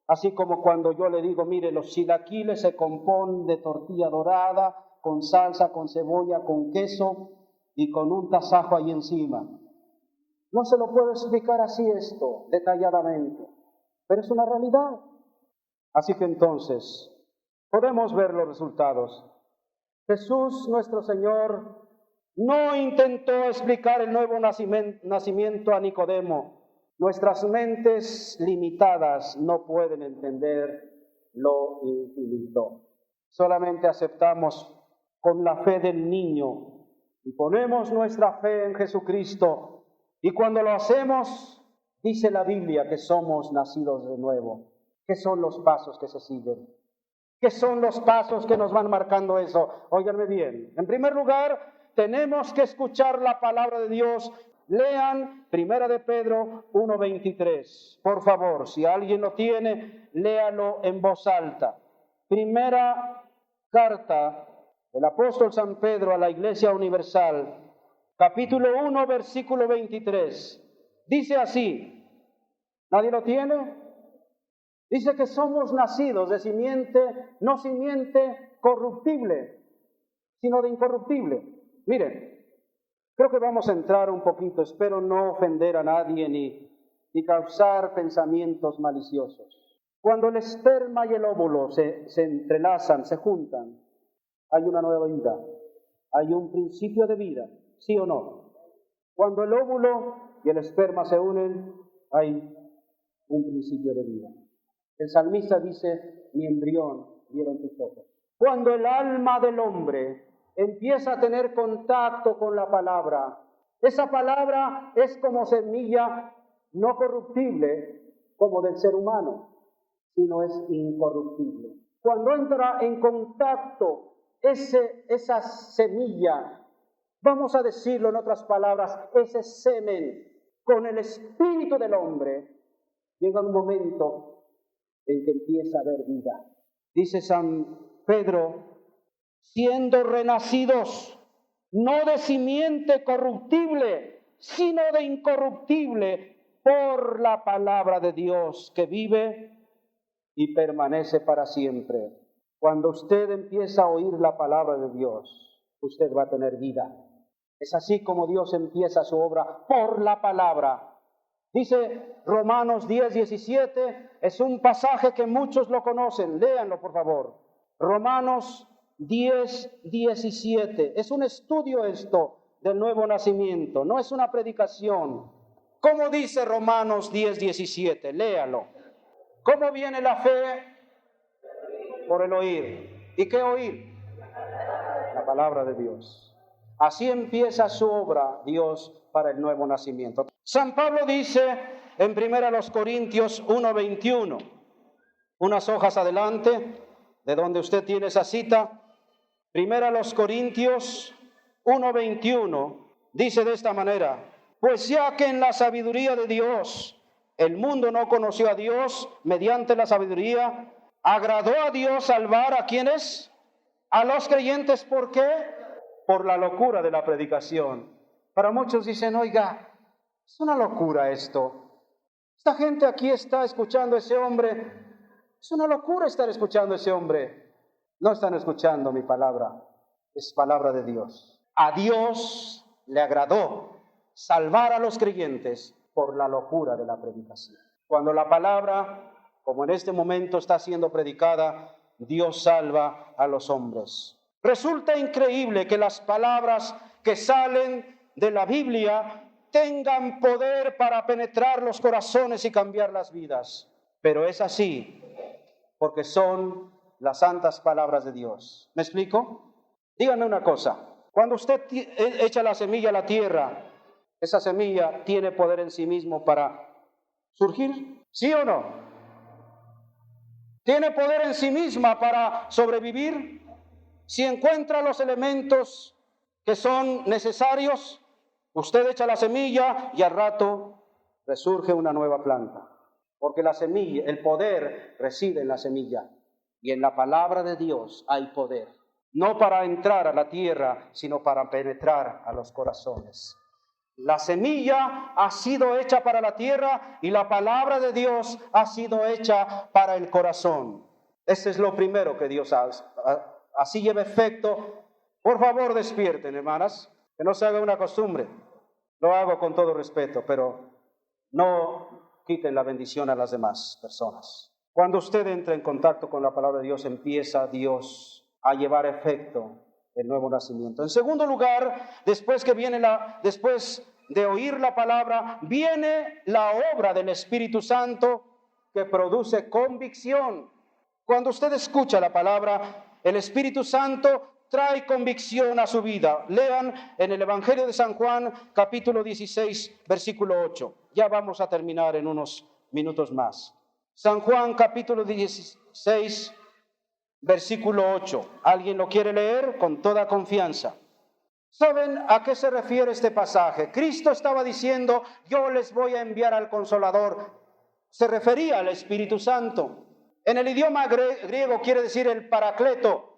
B: Así como cuando yo le digo, mire, los chilaquiles se componen de tortilla dorada, con salsa, con cebolla, con queso y con un tasajo ahí encima. No se lo puedo explicar así esto, detalladamente, pero es una realidad. Así que entonces, podemos ver los resultados. Jesús, nuestro Señor, no intentó explicar el nuevo nacimiento a Nicodemo. Nuestras mentes limitadas no pueden entender lo infinito. Solamente aceptamos con la fe del niño y ponemos nuestra fe en Jesucristo. Y cuando lo hacemos, dice la Biblia que somos nacidos de nuevo. ¿Qué son los pasos que se siguen? ¿Qué son los pasos que nos van marcando eso? Óiganme bien. En primer lugar, tenemos que escuchar la palabra de Dios. Lean 1 de Pedro 1:23. Por favor, si alguien lo tiene, léalo en voz alta. Primera carta del apóstol San Pedro a la Iglesia Universal, capítulo 1, versículo 23. Dice así, ¿nadie lo tiene? Dice que somos nacidos de simiente, no simiente corruptible, sino de incorruptible. Miren, creo que vamos a entrar un poquito, espero no ofender a nadie ni causar pensamientos maliciosos. Cuando el esperma y el óvulo se entrelazan, se juntan, hay una nueva vida, hay un principio de vida, ¿sí o no? Cuando el óvulo y el esperma se unen, hay un principio de vida. El salmista dice, mi embrión vieron tus ojos. Cuando el alma del hombre empieza a tener contacto con la palabra, esa palabra es como semilla no corruptible como del ser humano, sino es incorruptible. Cuando entra en contacto esa semilla, vamos a decirlo en otras palabras, ese semen con el espíritu del hombre, llega un momento en que empieza a haber vida. Dice San Pedro, siendo renacidos, no de simiente corruptible, sino de incorruptible, por la palabra de Dios que vive y permanece para siempre. Cuando usted empieza a oír la palabra de Dios, usted va a tener vida. Es así como Dios empieza su obra por la palabra. Dice Romanos 10:17, es un pasaje que muchos lo conocen, léanlo por favor. Romanos 10:17, es un estudio esto del nuevo nacimiento, no es una predicación. ¿Cómo dice Romanos 10:17? Léalo. ¿Cómo viene la fe? Por el oír. ¿Y qué oír? La palabra de Dios. Así empieza su obra Dios para el nuevo nacimiento. San Pablo dice en 1 Corintios 1:21, unas hojas adelante de donde usted tiene esa cita, 1 Corintios 1:21, dice de esta manera, pues ya que en la sabiduría de Dios el mundo no conoció a Dios mediante la sabiduría, agradó a Dios salvar a quienes, a los creyentes, ¿por qué? Por la locura de la predicación. Para muchos dicen, oiga, es una locura esto. Esta gente aquí está escuchando a ese hombre. Es una locura estar escuchando a ese hombre. No están escuchando mi palabra. Es palabra de Dios. A Dios le agradó salvar a los creyentes por la locura de la predicación. Cuando la palabra, como en este momento está siendo predicada, Dios salva a los hombres. Resulta increíble que las palabras que salen de la Biblia tengan poder para penetrar los corazones y cambiar las vidas. Pero es así, porque son las santas palabras de Dios. ¿Me explico? Díganme una cosa. Cuando usted echa la semilla a la tierra, ¿esa semilla tiene poder en sí mismo para surgir? ¿Sí o no? ¿Tiene poder en sí misma para sobrevivir? Si encuentra los elementos que son necesarios, usted echa la semilla y al rato resurge una nueva planta. Porque la semilla, el poder reside en la semilla. Y en la palabra de Dios hay poder. No para entrar a la tierra, sino para penetrar a los corazones. La semilla ha sido hecha para la tierra y la palabra de Dios ha sido hecha para el corazón. Ese es lo primero que Dios hace. Así lleva efecto. Por favor, despierten, hermanas, que no se haga una costumbre. Lo hago con todo respeto, pero no quiten la bendición a las demás personas. Cuando usted entra en contacto con la palabra de Dios, empieza Dios a llevar efecto el nuevo nacimiento. En segundo lugar, después de oír la palabra, viene la obra del Espíritu Santo que produce convicción. Cuando usted escucha la palabra, el Espíritu Santo trae convicción a su vida. Lean en el Evangelio de San Juan, capítulo 16, versículo 8. Ya vamos a terminar en unos minutos más. San Juan, capítulo 16, versículo 8. ¿Alguien lo quiere leer? Con toda confianza. ¿Saben a qué se refiere este pasaje? Cristo estaba diciendo, yo les voy a enviar al Consolador. Se refería al Espíritu Santo. En el idioma griego quiere decir el Paracleto.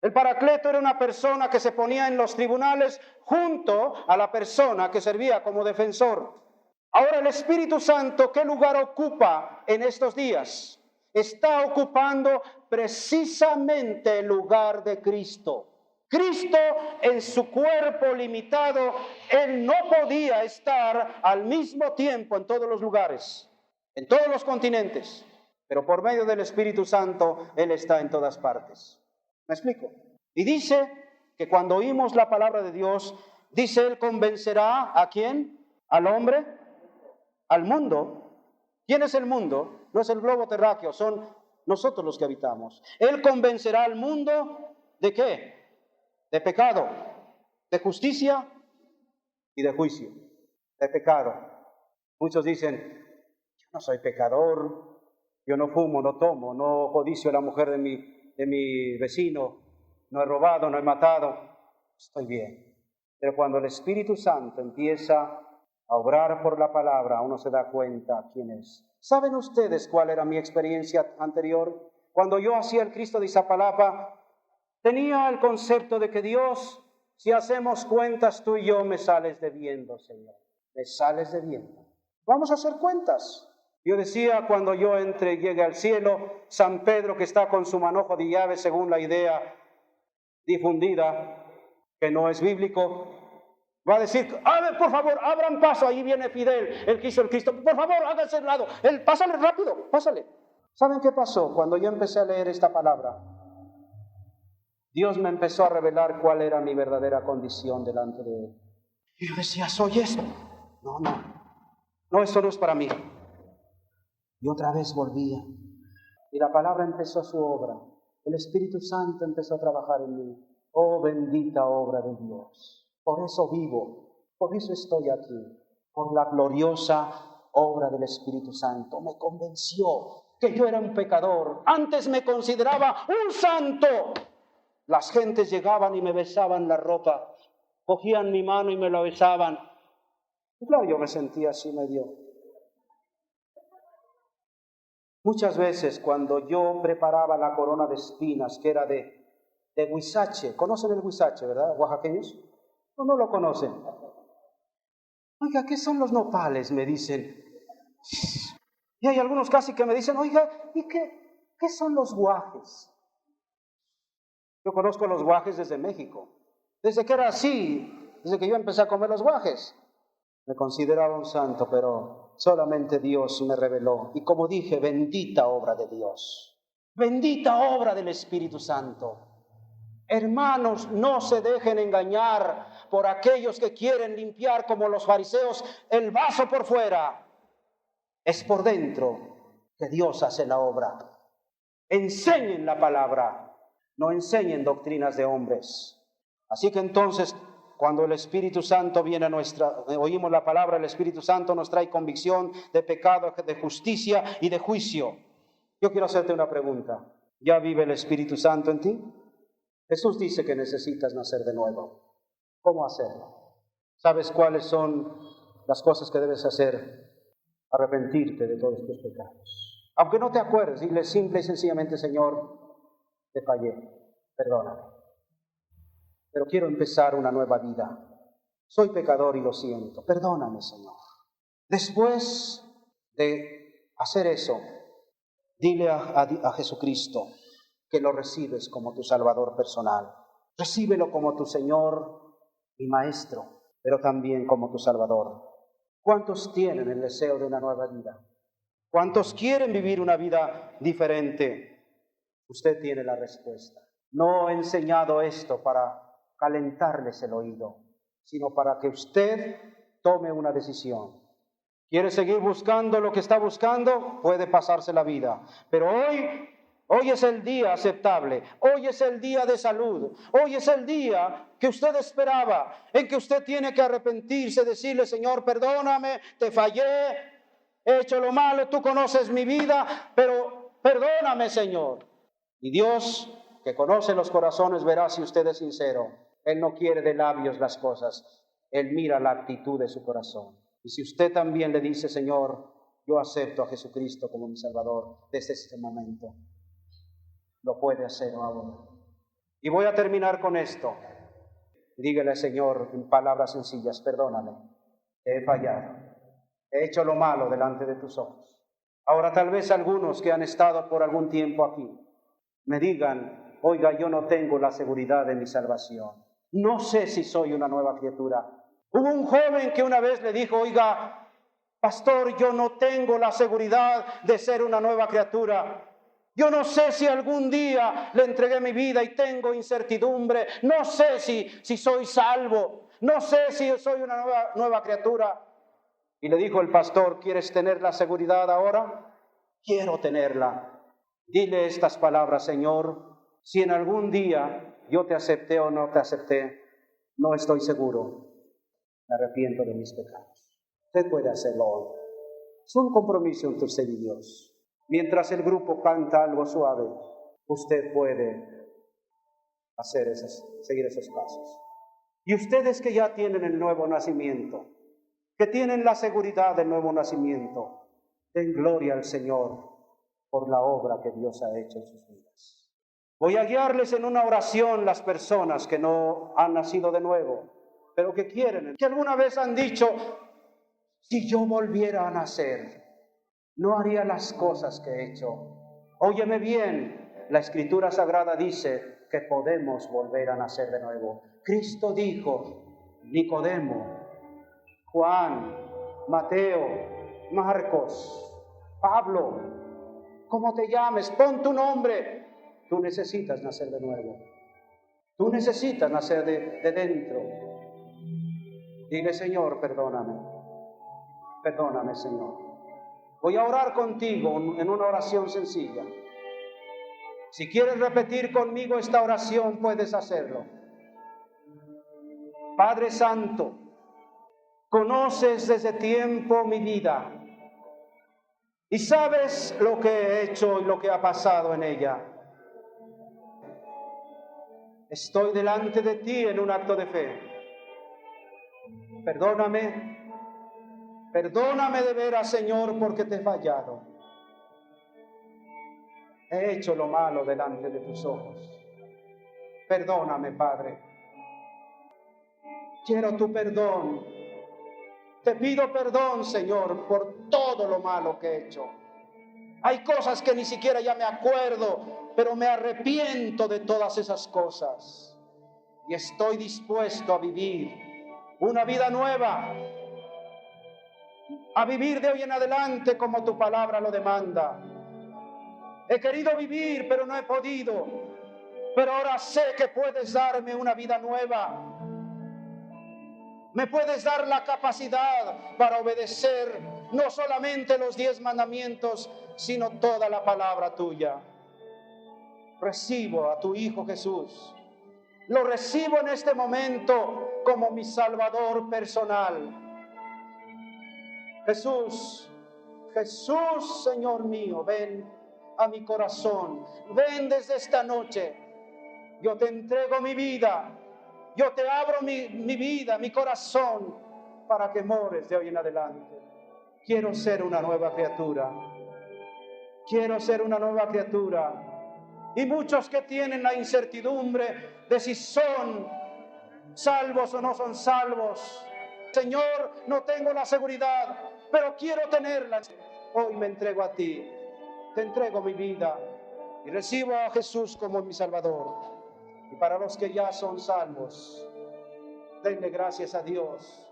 B: El Paracleto era una persona que se ponía en los tribunales junto a la persona que servía como defensor. Ahora el Espíritu Santo, ¿qué lugar ocupa en estos días? Está ocupando precisamente el lugar de Cristo. Cristo en su cuerpo limitado, Él no podía estar al mismo tiempo en todos los lugares, en todos los continentes. Pero por medio del Espíritu Santo, Él está en todas partes. ¿Me explico? Y dice que cuando oímos la palabra de Dios, dice Él convencerá ¿a quién? ¿Al hombre? ¿Al mundo? ¿Quién es el mundo? No es el globo terráqueo, son nosotros los que habitamos. Él convencerá al mundo ¿de qué? De pecado, de justicia y de juicio. De pecado. Muchos dicen, yo no soy pecador, yo no fumo, no tomo, no codicio a la mujer de mi vecino, no he robado, no he matado, estoy bien. Pero cuando el Espíritu Santo empieza a obrar por la palabra, uno se da cuenta quién es. ¿Saben ustedes cuál era mi experiencia anterior? Cuando yo hacía el Cristo de Iztapalapa, tenía el concepto de que Dios, si hacemos cuentas tú y yo, me sales debiendo, Señor. Me sales debiendo. Vamos a hacer cuentas. Yo decía, cuando yo entre y llegue al cielo, San Pedro, que está con su manojo de llaves, según la idea difundida, que no es bíblico, va a decir, a ver, por favor, abran paso, ahí viene Fidel, el que hizo el Cristo, por favor, háganse al lado, pásale rápido, pásale. ¿Saben qué pasó? Cuando yo empecé a leer esta palabra, Dios me empezó a revelar cuál era mi verdadera condición delante de Él. Y yo decía, ¿soy esto? No, eso no es para mí. Y otra vez volvía. Y la palabra empezó su obra. El Espíritu Santo empezó a trabajar en mí. Oh, bendita obra de Dios. Por eso vivo, por eso estoy aquí. Por la gloriosa obra del Espíritu Santo. Me convenció que yo era un pecador. Antes me consideraba un santo. Las gentes llegaban y me besaban la ropa. Cogían mi mano y me la besaban. Y claro, yo me sentía así medio. Muchas veces cuando yo preparaba la corona de espinas, que era de huizache, ¿conocen el huizache, verdad, oaxaqueños? No lo conocen. Oiga, ¿qué son los nopales? Me dicen. Y hay algunos casi que me dicen, oiga, ¿y qué son los guajes? Yo conozco los guajes desde México. Desde que era así, desde que yo empecé a comer los guajes. Me consideraba un santo, pero solamente Dios me reveló. Y como dije, bendita obra de Dios. Bendita obra del Espíritu Santo. Hermanos, no se dejen engañar por aquellos que quieren limpiar como los fariseos el vaso por fuera. Es por dentro que Dios hace la obra. Enseñen la palabra, no enseñen doctrinas de hombres. Así que entonces, cuando el Espíritu Santo viene oímos la palabra, el Espíritu Santo nos trae convicción de pecado, de justicia y de juicio. Yo quiero hacerte una pregunta. ¿Ya vive el Espíritu Santo en ti? Jesús dice que necesitas nacer de nuevo. ¿Cómo hacerlo? ¿Sabes cuáles son las cosas que debes hacer? Arrepentirte de todos tus pecados. Aunque no te acuerdes, dile simple y sencillamente, Señor, te fallé, perdóname. Pero quiero empezar una nueva vida. Soy pecador y lo siento. Perdóname, Señor. Después de hacer eso, dile a Jesucristo que lo recibes como tu Salvador personal. Recíbelo como tu Señor y Maestro, pero también como tu Salvador. ¿Cuántos tienen el deseo de una nueva vida? ¿Cuántos quieren vivir una vida diferente? Usted tiene la respuesta. No he enseñado esto para calentarles el oído, sino para que usted tome una decisión. ¿Quiere seguir buscando lo que está buscando? Puede pasarse la vida. Pero hoy es el día aceptable. Hoy es el día de salud. Hoy es el día que usted esperaba, en que usted tiene que arrepentirse, decirle, Señor, perdóname, te fallé, he hecho lo malo, tú conoces mi vida, pero perdóname, Señor. Y Dios, que conoce los corazones, verá si usted es sincero. Él no quiere de labios las cosas, Él mira la actitud de su corazón. Y si usted también le dice, Señor, yo acepto a Jesucristo como mi Salvador desde este momento, lo puede hacer ahora. Y voy a terminar con esto. Dígale, Señor, en palabras sencillas, perdóname, te he fallado, he hecho lo malo delante de tus ojos. Ahora tal vez algunos que han estado por algún tiempo aquí me digan, oiga, yo no tengo la seguridad de mi salvación. No sé si soy una nueva criatura. Hubo un joven que una vez le dijo, oiga, pastor, yo no tengo la seguridad de ser una nueva criatura. Yo no sé si algún día le entregué mi vida y tengo incertidumbre. No sé si soy salvo. No sé si soy una nueva criatura. Y le dijo el pastor, ¿quieres tener la seguridad ahora? Quiero tenerla. Dile estas palabras, Señor, si en algún día yo te acepté o no te acepté, no estoy seguro. Me arrepiento de mis pecados. Usted puede hacerlo hoy. Es un compromiso entre usted y Dios. Mientras el grupo canta algo suave, usted puede seguir esos pasos. Y ustedes que ya tienen el nuevo nacimiento, que tienen la seguridad del nuevo nacimiento, den gloria al Señor por la obra que Dios ha hecho en sus vidas. Voy a guiarles en una oración las personas que no han nacido de nuevo, pero que quieren, que alguna vez han dicho, si yo volviera a nacer, no haría las cosas que he hecho. Óyeme bien, la Escritura Sagrada dice que podemos volver a nacer de nuevo. Cristo dijo, Nicodemo, Juan, Mateo, Marcos, Pablo, como te llames, pon tu nombre. Tú necesitas nacer de nuevo. Tú necesitas nacer de dentro. Dile, Señor, perdóname. Perdóname, Señor. Voy a orar contigo en una oración sencilla. Si quieres repetir conmigo esta oración, puedes hacerlo. Padre Santo, conoces desde tiempo mi vida y sabes lo que he hecho y lo que ha pasado en ella. Estoy delante de ti en un acto de fe. Perdóname, perdóname de veras, Señor, porque te he fallado. He hecho lo malo delante de tus ojos. Perdóname, Padre. Quiero tu perdón. Te pido perdón, Señor, por todo lo malo que he hecho. Hay cosas que ni siquiera ya me acuerdo, pero me arrepiento de todas esas cosas. Y estoy dispuesto a vivir una vida nueva, a vivir de hoy en adelante como tu palabra lo demanda. He querido vivir, pero no he podido. Pero ahora sé que puedes darme una vida nueva. Me puedes dar la capacidad para obedecer no solamente los 10 mandamientos, sino toda la palabra tuya. Recibo a tu Hijo Jesús. Lo recibo en este momento como mi Salvador personal. Jesús, Jesús, Señor mío, ven a mi corazón. Ven desde esta noche. Yo te entrego mi vida. Yo te abro mi vida, mi corazón, para que mores de hoy en adelante. Quiero ser una nueva criatura. Quiero ser una nueva criatura. Y muchos que tienen la incertidumbre de si son salvos o no son salvos. Señor, no tengo la seguridad, pero quiero tenerla. Hoy me entrego a ti. Te entrego mi vida y recibo a Jesús como mi Salvador. Y para los que ya son salvos, denle gracias a Dios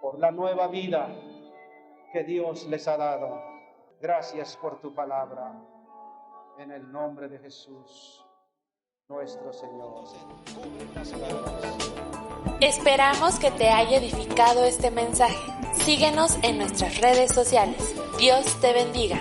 B: por la nueva vida que Dios les ha dado. Gracias por tu palabra. En el nombre de Jesús, nuestro Señor.
A: Esperamos que te haya edificado este mensaje. Síguenos en nuestras redes sociales. Dios te bendiga.